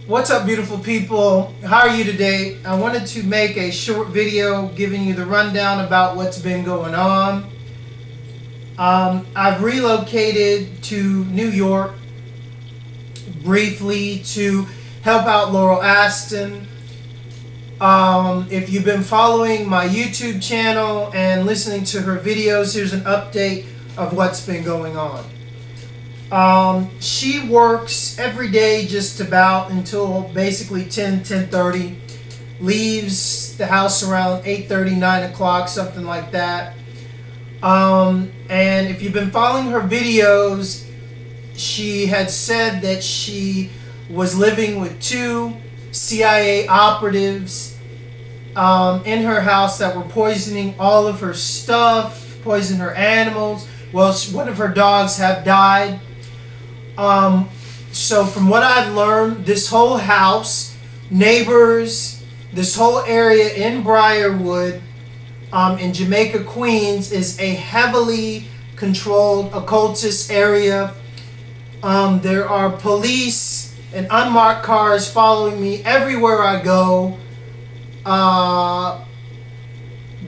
What's up, beautiful people? How are you today? I wanted to make a short video giving you the rundown about what's been going on. I've relocated to New York briefly to help out Laurel Aston. If you've been following my YouTube channel and listening to her videos, here's an update of what's been going on. She works every day just about until basically 10:30, leaves the house around 8:30, 9 o'clock, something like that. And if you've been following her videos, she had said that she was living with two CIA operatives in her house that were poisoning all of her stuff, poisoning her animals. Well, one of her dogs have died. So from what I've learned, this whole house, neighbors, this whole area in Briarwood, in Jamaica, Queens, is a heavily controlled occultist area. There are police and unmarked cars following me everywhere I go.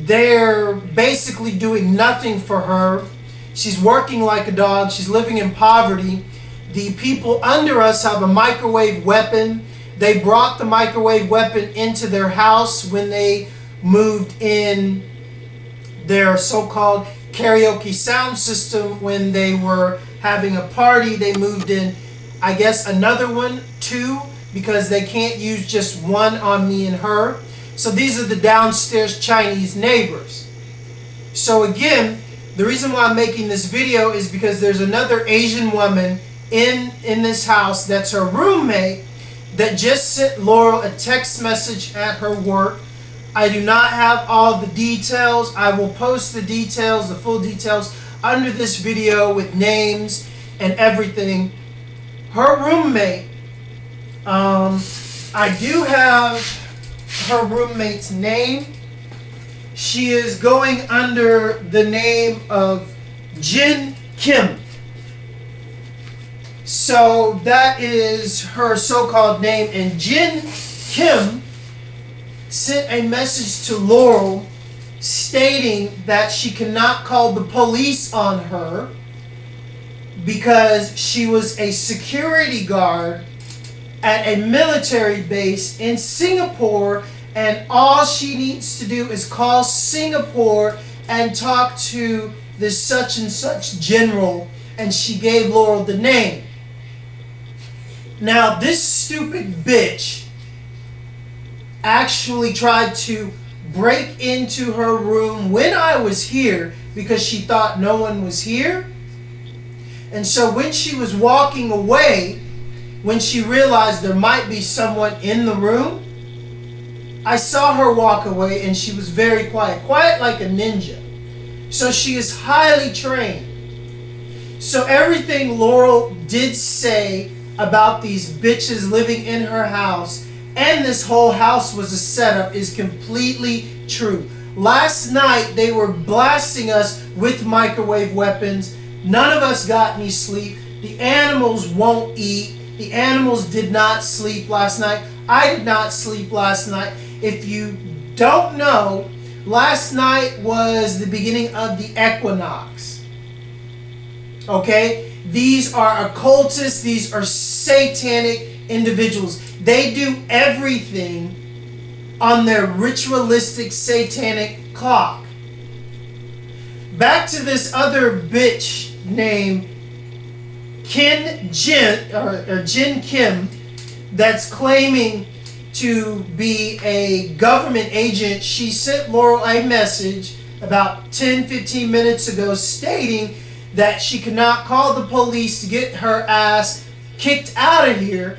They're basically doing nothing for her. She's working like a dog. She's living in poverty. The people under us have a microwave weapon. They brought the microwave weapon into their house when they moved in their so-called karaoke sound system. When they were having a party, they moved in, I guess, another one, two, because they can't use just one on me and her. So these are the downstairs Chinese neighbors. So again, the reason why I'm making this video is because there's another Asian woman in this house that's her roommate that just sent Laurel a text message at her work. I do not have all the details. I will post the details, the full details, under this video with names and everything. Her roommate, I do have her roommate's name. She is going under the name of Jin Kim. So that is her so-called name, and Jin Kim sent a message to Laurel stating that she cannot call the police on her because she was a security guard at a military base in Singapore, and all she needs to do is call Singapore and talk to this such and such general, and she gave Laurel the name. Now, this stupid bitch actually tried to break into her room when I was here because she thought no one was here. And so when she was walking away, when she realized there might be someone in the room, I saw her walk away, and she was very quiet. Quiet like a ninja. So she is highly trained. So everything Laurel did say about these bitches living in her house and this whole house was a setup is completely true. Last night they were blasting us with microwave weapons. None of us got any sleep. The animals won't eat. The animals did not sleep last night. I did not sleep last night. If you don't know, last night was the beginning of the equinox. Okay? These are occultists. These are satanic individuals. They do everything on their ritualistic satanic clock. Back to this other bitch named Jin Kim that's claiming to be a government agent. She sent Laurel a message about 10-15 minutes ago stating that she cannot call the police to get her ass kicked out of here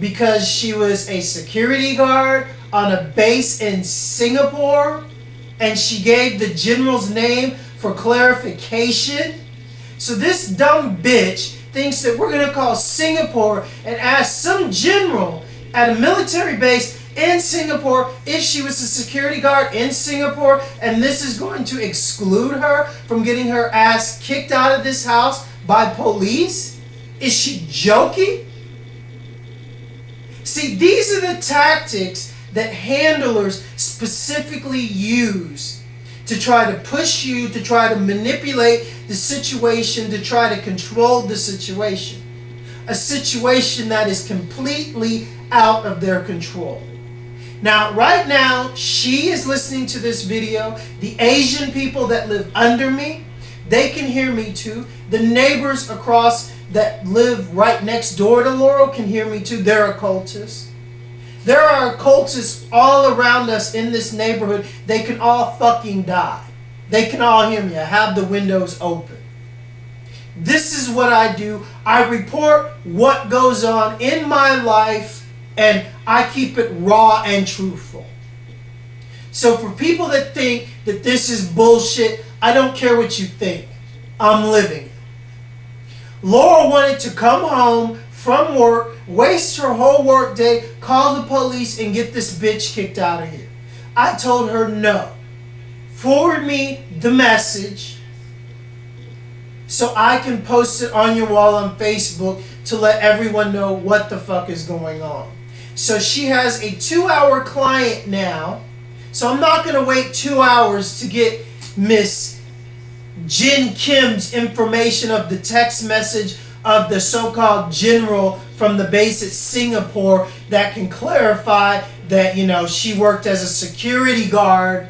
because she was a security guard on a base in Singapore, and she gave the general's name for clarification. So this dumb bitch thinks that we're going to call Singapore and ask some general at a military base in Singapore if she was a security guard in Singapore, and this is going to exclude her from getting her ass kicked out of this house by police? Is she joking? See, these are the tactics that handlers specifically use to try to push you, to try to manipulate the situation, to try to control the situation. A situation that is completely out of their control. Now, right now, she is listening to this video. The Asian people that live under me, they can hear me too. The neighbors across that live right next door to Laurel can hear me too. They're occultists. There are occultists all around us in this neighborhood. They can all fucking die. They can all hear me. I have the windows open. This is what I do. I report what goes on in my life, and I keep it raw and truthful. So for people that think that this is bullshit, I don't care what you think. I'm living it. Laurel wanted to come home from work, waste her whole work day, call the police, and get this bitch kicked out of here. I told her no. Forward me the message so I can post it on your wall on Facebook to let everyone know what the fuck is going on. So she has a 2-hour client now. So I'm not going to wait 2 hours to get Miss Jin Kim's information of the text message of the so-called general from the base at Singapore that can clarify that, you know, she worked as a security guard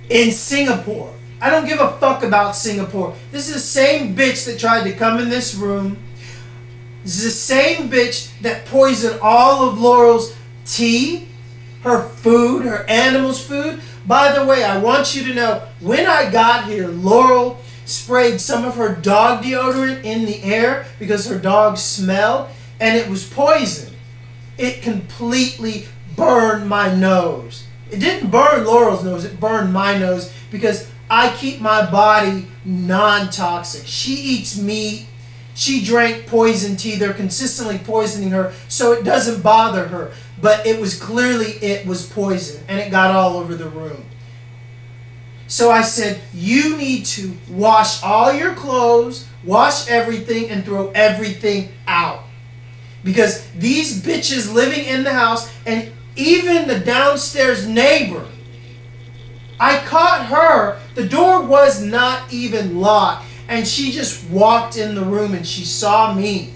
in Singapore. I don't give a fuck about Singapore. This is the same bitch that tried to come in this room. This is the same bitch that poisoned all of Laurel's tea, her food, her animals' food. By the way, I want you to know, when I got here, Laurel sprayed some of her dog deodorant in the air because her dog smelled, and it was poison. It completely burned my nose. It didn't burn Laurel's nose, it burned my nose because I keep my body non-toxic. She eats meat. She drank poison tea. They're consistently poisoning her, so it doesn't bother her. But it was poison, and it got all over the room. So I said, you need to wash all your clothes, wash everything, and throw everything out. Because these bitches living in the house, and even the downstairs neighbor, I caught her. The door was not even locked. And she just walked in the room and she saw me.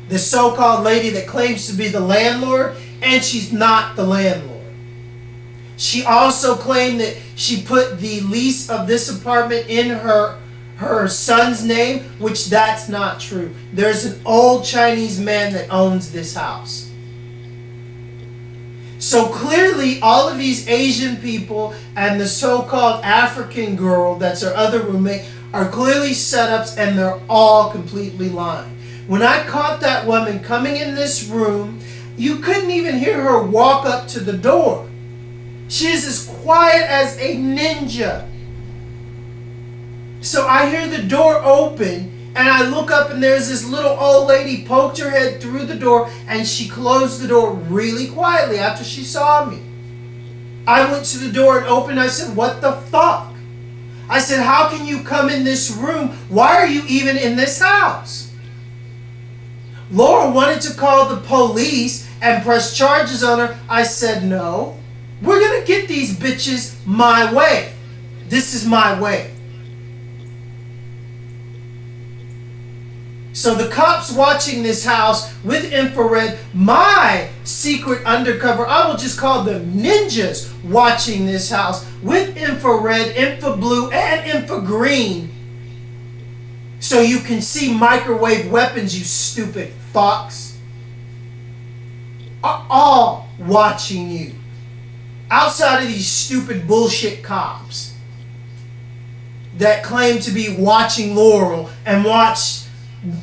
The so-called lady that claims to be the landlord, and she's not the landlord. She also claimed that she put the lease of this apartment in her son's name, which that's not true. There's an old Chinese man that owns this house. So clearly all of these Asian people and the so-called African girl that's her other roommate are clearly setups, and they're all completely lying. When I caught that woman coming in this room, you couldn't even hear her walk up to the door. She is as quiet as a ninja. So I hear the door open, and I look up, and there's this little old lady poked her head through the door, and she closed the door really quietly after she saw me. I went to the door and opened. I said, what the fuck? I said, how can you come in this room? Why are you even in this house? Laurel wanted to call the police and press charges on her. I said, no. We're going to get these bitches my way. This is my way. So the cops watching this house with infrared, my secret undercover, I will just call them ninjas watching this house with infrared, infra blue, and infra green. So you can see microwave weapons, you stupid fucks. Are all watching you. Outside of these stupid bullshit cops that claim to be watching Laurel and watch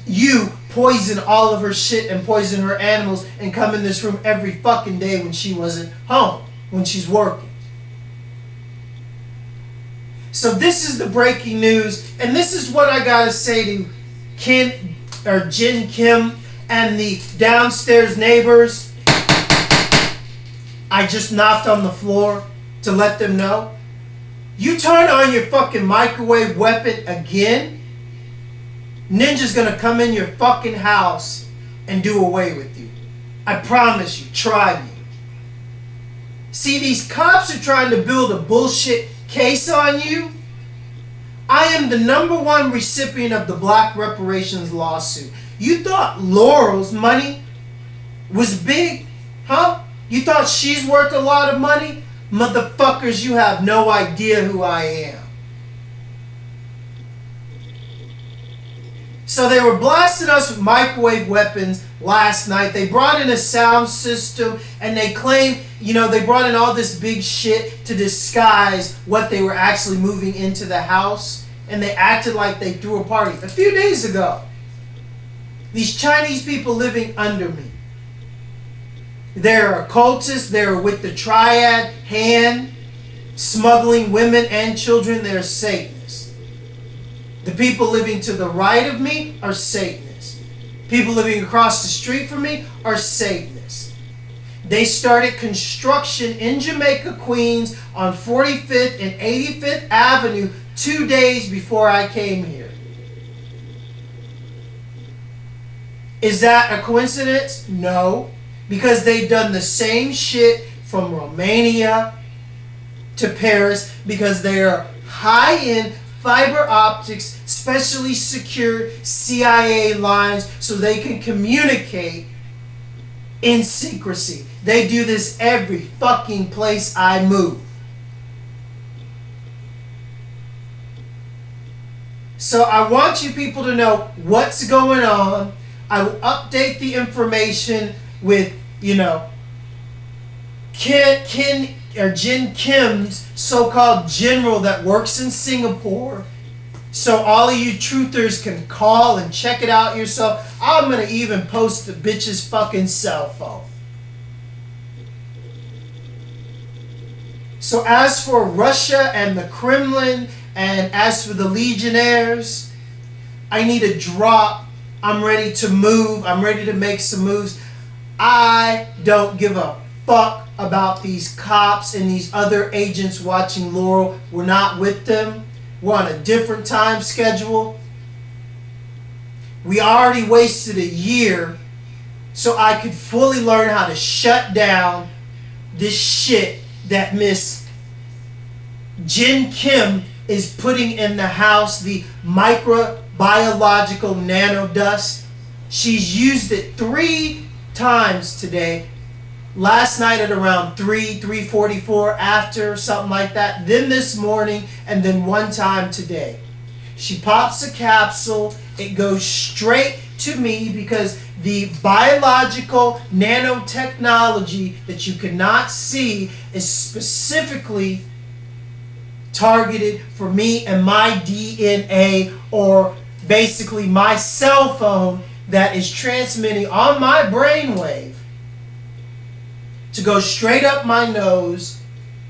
you poison all of her shit and poison her animals and come in this room every fucking day when she wasn't home, when she's working. So this is the breaking news, and this is what I gotta say to Jin Kim and the downstairs neighbors. I just knocked on the floor to let them know. You turn on your fucking microwave weapon again, Ninja's gonna come in your fucking house and do away with you. I promise you, try me. See, these cops are trying to build a bullshit case on you. I am the #1 recipient of the Black reparations lawsuit. You thought Laurel's money was big? Huh? You thought she's worth a lot of money? Motherfuckers, you have no idea who I am. So they were blasting us with microwave weapons last night. They brought in a sound system and they claimed, they brought in all this big shit to disguise what they were actually moving into the house. And they acted like they threw a party. A few days ago, these Chinese people living under me. They're occultists. They're with the triad hand, smuggling women and children. They're Satanists. The people living to the right of me are Satanists. People living across the street from me are Satanists. They started construction in Jamaica, Queens, on 45th and 85th Avenue 2 days before I came here. Is that a coincidence? No. Because they've done the same shit from Romania to Paris, because they are high-end fiber optics, specially secured CIA lines so they can communicate in secrecy. They do this every fucking place I move. So I want you people to know what's going on. I will update the information with, Jin Kim's so-called general that works in Singapore. So all of you truthers can call and check it out yourself. I'm going to even post the bitch's fucking cell phone. So as for Russia and the Kremlin, and as for the Legionnaires, I need a drop. I'm ready to move. I'm ready to make some moves. I don't give a fuck about these cops and these other agents watching Laurel. We're not with them. We're on a different time schedule. We already wasted a year so I could fully learn how to shut down this shit that Miss Jin Kim is putting in the house, the microbiological nanodust. She's used it 3 times today. Last night at around 3:44 after, something like that. Then this morning, and then one time today. She pops a capsule. It goes straight to me because the biological nanotechnology that you cannot see is specifically targeted for me and my DNA, or basically my cell phone that is transmitting on my brainwave to go straight up my nose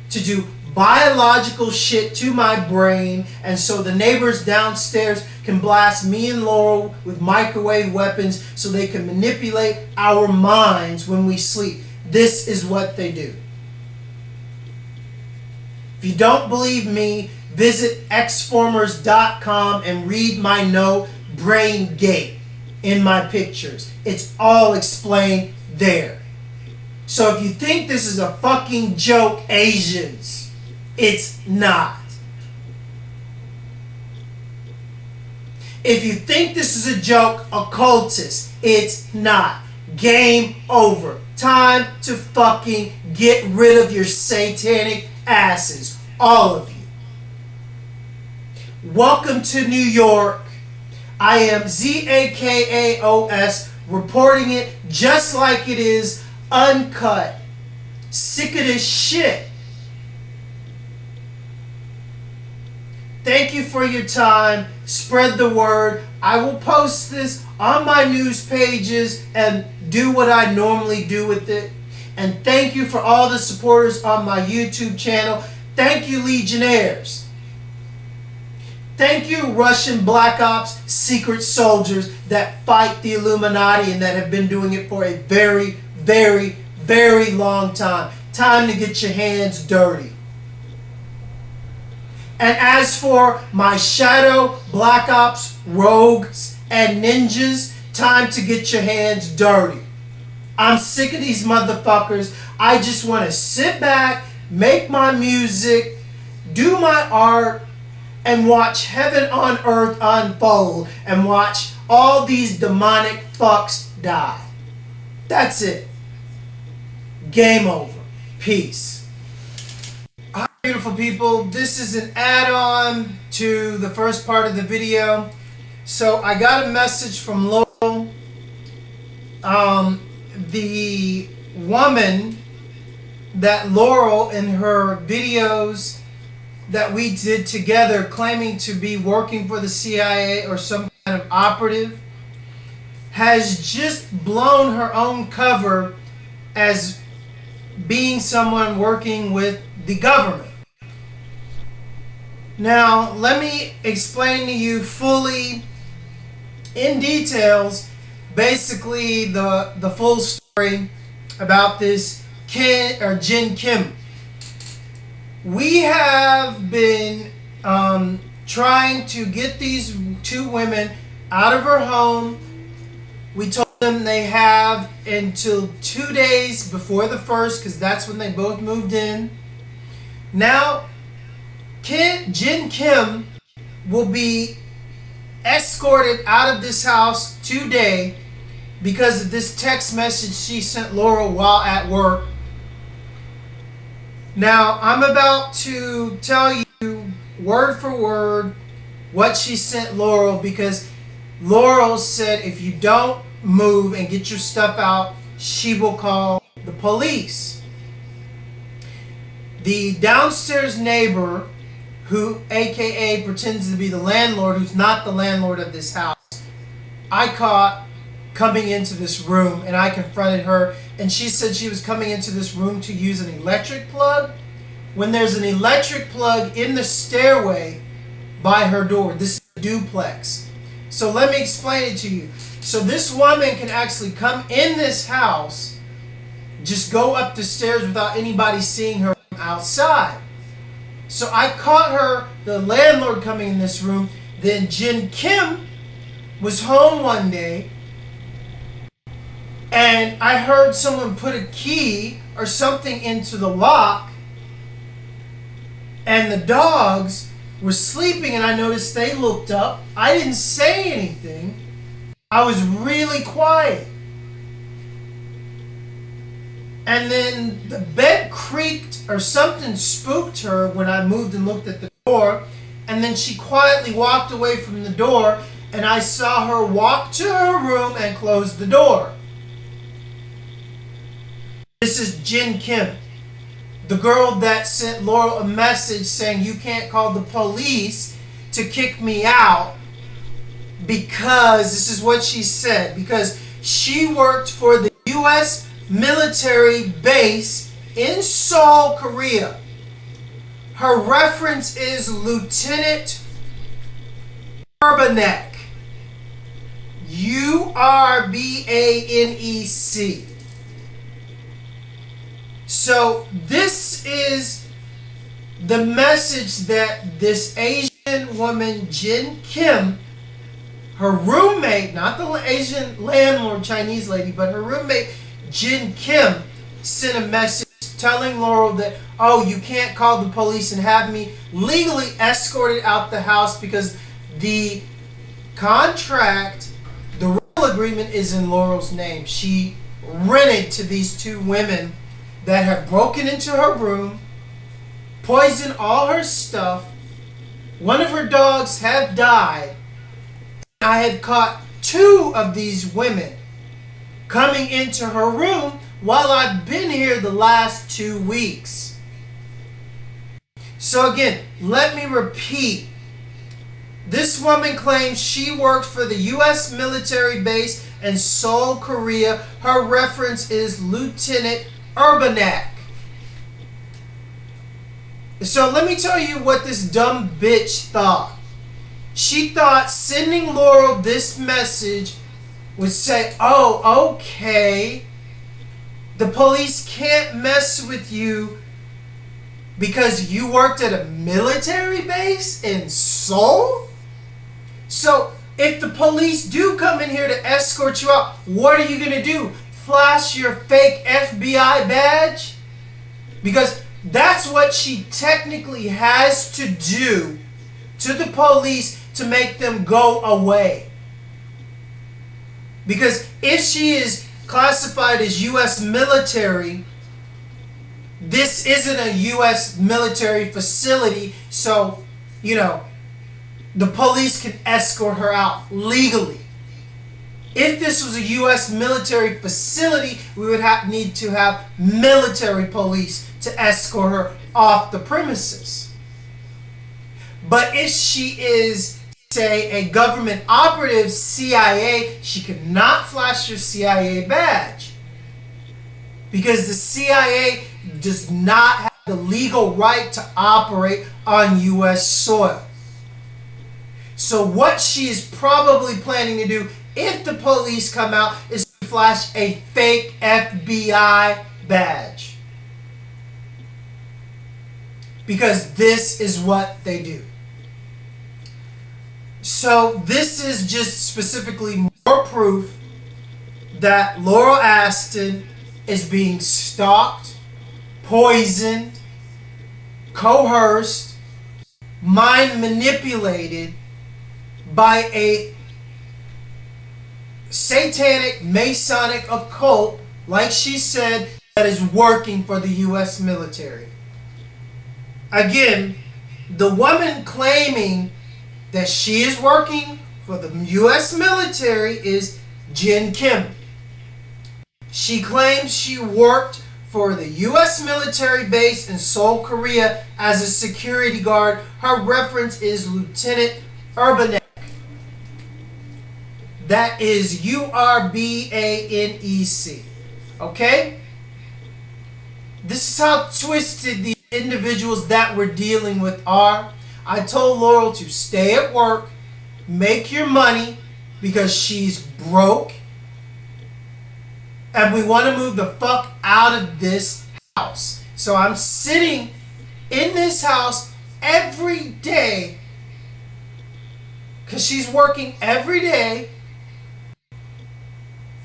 to do biological shit to my brain, and so the neighbors downstairs can blast me and Laurel with microwave weapons so they can manipulate our minds when we sleep. This is what they do. If you don't believe me, visit xformers.com and read my no brain gate in my pictures. It's all explained there. So if you think this is a fucking joke, Asians, it's not. If you think this is a joke, occultists, it's not. Game over. Time to fucking get rid of your satanic asses. All of you. Welcome to New York. I am ZAKAOS, reporting it just like it is, uncut. Sick of this shit. Thank you for your time. Spread the word. I will post this on my news pages and do what I normally do with it. And thank you for all the supporters on my YouTube channel. Thank you, Legionnaires. Thank you, Russian Black Ops secret soldiers that fight the Illuminati and that have been doing it for a very, very, very long time. Time to get your hands dirty. And as for my shadow Black Ops rogues and ninjas, time to get your hands dirty. I'm sick of these motherfuckers. I just want to sit back, make my music, do my art, and watch heaven on earth unfold and watch all these demonic fucks die. That's it. Game over. Peace. Hi, beautiful people. This is an add-on to the first part of the video. So I got a message from Laurel. The woman that Laurel in her videos that we did together claiming to be working for the CIA or some kind of operative has just blown her own cover as being someone working with the government. Now, let me explain to you fully in details basically the full story about this Jin Kim. We have been trying to get these two women out of her home. We told them they have until 2 days before the 1st, because that's when they both moved in. Now, Jin Kim will be escorted out of this house today because of this text message she sent Laurel while at work. Now, I'm about to tell you word for word what she sent Laurel, because Laurel said if you don't move and get your stuff out, she will call the police. The downstairs neighbor, who AKA pretends to be the landlord, who's not the landlord of this house, I caught coming into this room, and I confronted her, and she said she was coming into this room to use an electric plug when there's an electric plug in the stairway by her door. This is a duplex. So let me explain it to you. So this woman can actually come in this house, just go up the stairs without anybody seeing her outside. So I caught her, the landlord, coming in this room. Then Jin Kim was home one day, and I heard someone put a key or something into the lock, and the dogs were sleeping, and I noticed they looked up. I didn't say anything. I was really quiet. And then the bed creaked or something spooked her when I moved and looked at the door, and then she quietly walked away from the door, and I saw her walk to her room and close the door. This is Jin Kim, the girl that sent Laurel a message saying you can't call the police to kick me out, because this is what she said, because she worked for the U.S. military base in Seoul, Korea. Her reference is Lieutenant UBERNAK. URBANEC. So this is the message that this Asian woman, Jin Kim, her roommate, not the Asian landlord Chinese lady, but her roommate Jin Kim, sent a message telling Laurel that, oh, you can't call the police and have me legally escorted out the house because the contract, the rental agreement is in Laurel's name. She rented to these two women that have broken into her room, poisoned all her stuff. One of her dogs have died. I have caught 2 of these women coming into her room while I've been here the last 2 weeks. So again, let me repeat. This woman claims she worked for the U.S. military base in Seoul, Korea. Her reference is Lieutenant UBERNAK. So let me tell you what this dumb bitch thought. She thought sending Laurel this message would say, oh, okay, the police can't mess with you because you worked at a military base in Seoul? So If the police do come in here to escort you out, what are you going to do? Flash your fake FBI badge? Because that's what she technically has to do to the police to make them go away. Because if she is classified as U.S. military, this isn't a U.S. military facility, so, you know, the police can escort her out legally. If this was a U.S. military facility, we would need to have military police to escort her off the premises. But if she is, say, a government operative, CIA, she cannot flash her CIA badge. Because the CIA does not have the legal right to operate on U.S. soil. So what she is probably planning to do if the police come out is to flash a fake FBI badge. Because this is what they do. So this is just specifically more proof that Laurel Aston is being stalked, poisoned, coerced, mind manipulated by a satanic, Masonic occult, like she said, that is working for the U.S. military. Again, the woman claiming that she is working for the U.S. military is Jin Kim. She claims she worked for the U.S. military base in Seoul, Korea as a security guard. Her reference is Lieutenant UBERNAK. That is URBANEC. Okay? This is how twisted the individuals that we're dealing with are. I told Laurel to stay at work, make your money, because she's broke. And we want to move the fuck out of this house. So I'm sitting in this house every day, because she's working every day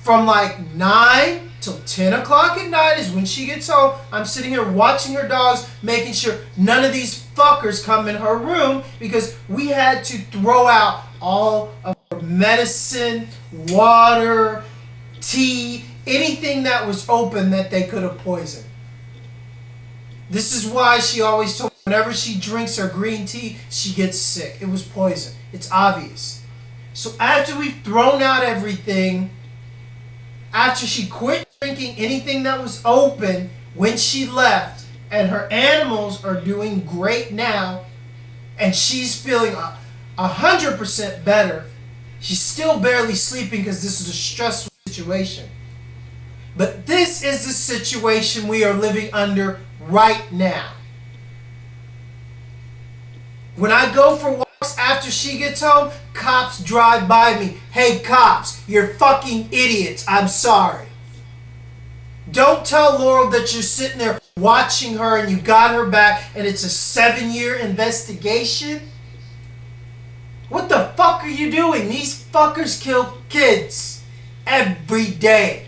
from like 9 till 10 o'clock at night is when she gets home. I'm sitting here watching her dogs, making sure none of these fuckers come in her room, because we had to throw out all of her medicine, water, tea, anything that was open that they could have poisoned. This is why she always told me whenever she drinks her green tea, she gets sick. It was poison. It's obvious. So after we've thrown out everything, after she quit drinking anything that was open when she left, and her animals are doing great now, and she's feeling 100% better. She's still barely sleeping because this is a stressful situation. But this is the situation we are living under right now. When I go for walks after she gets home, cops drive by me. Hey cops, you're fucking idiots. I'm sorry. Don't tell Laurel that you're sitting there watching her and you got her back and it's a 7-year investigation. What the fuck are you doing? These fuckers kill kids every day.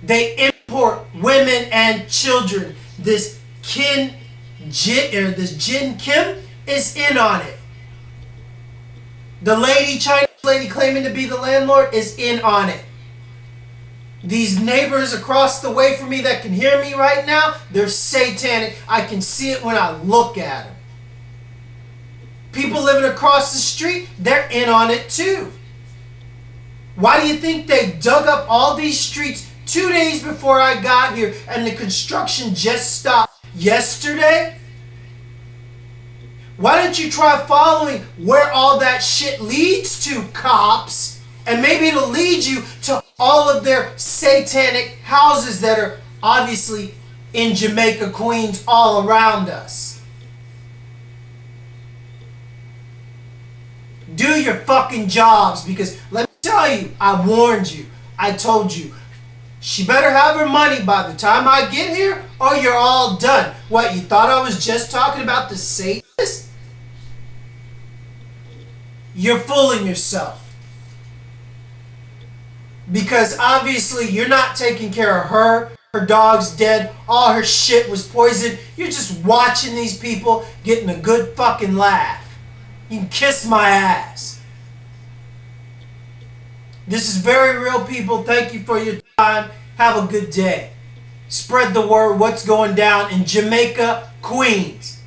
They import women and children. This Jin Kim is in on it. The Chinese lady claiming to be the landlord is in on it. These neighbors across the way from me that can hear me right now, they're satanic. I can see it when I look at them. People living across the street, they're in on it too. Why do you think they dug up all these streets 2 days before I got here and the construction just stopped yesterday? Why don't you try following where all that shit leads to, cops? And maybe it'll lead you to all of their satanic houses that are obviously in Jamaica, Queens, all around us. Do your fucking jobs, because let me tell you, I warned you. I told you. She better have her money by the time I get here, or you're all done. What, you thought I was just talking about the Satanists? you're fooling yourself. Because obviously you're not taking care of her. Her dog's dead. All her shit was poisoned. You're just watching these people getting a good fucking laugh. You can kiss my ass. This is very real, people. Thank you for your time. Have a good day. Spread the word what's going down in Jamaica, Queens.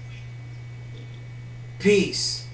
Peace.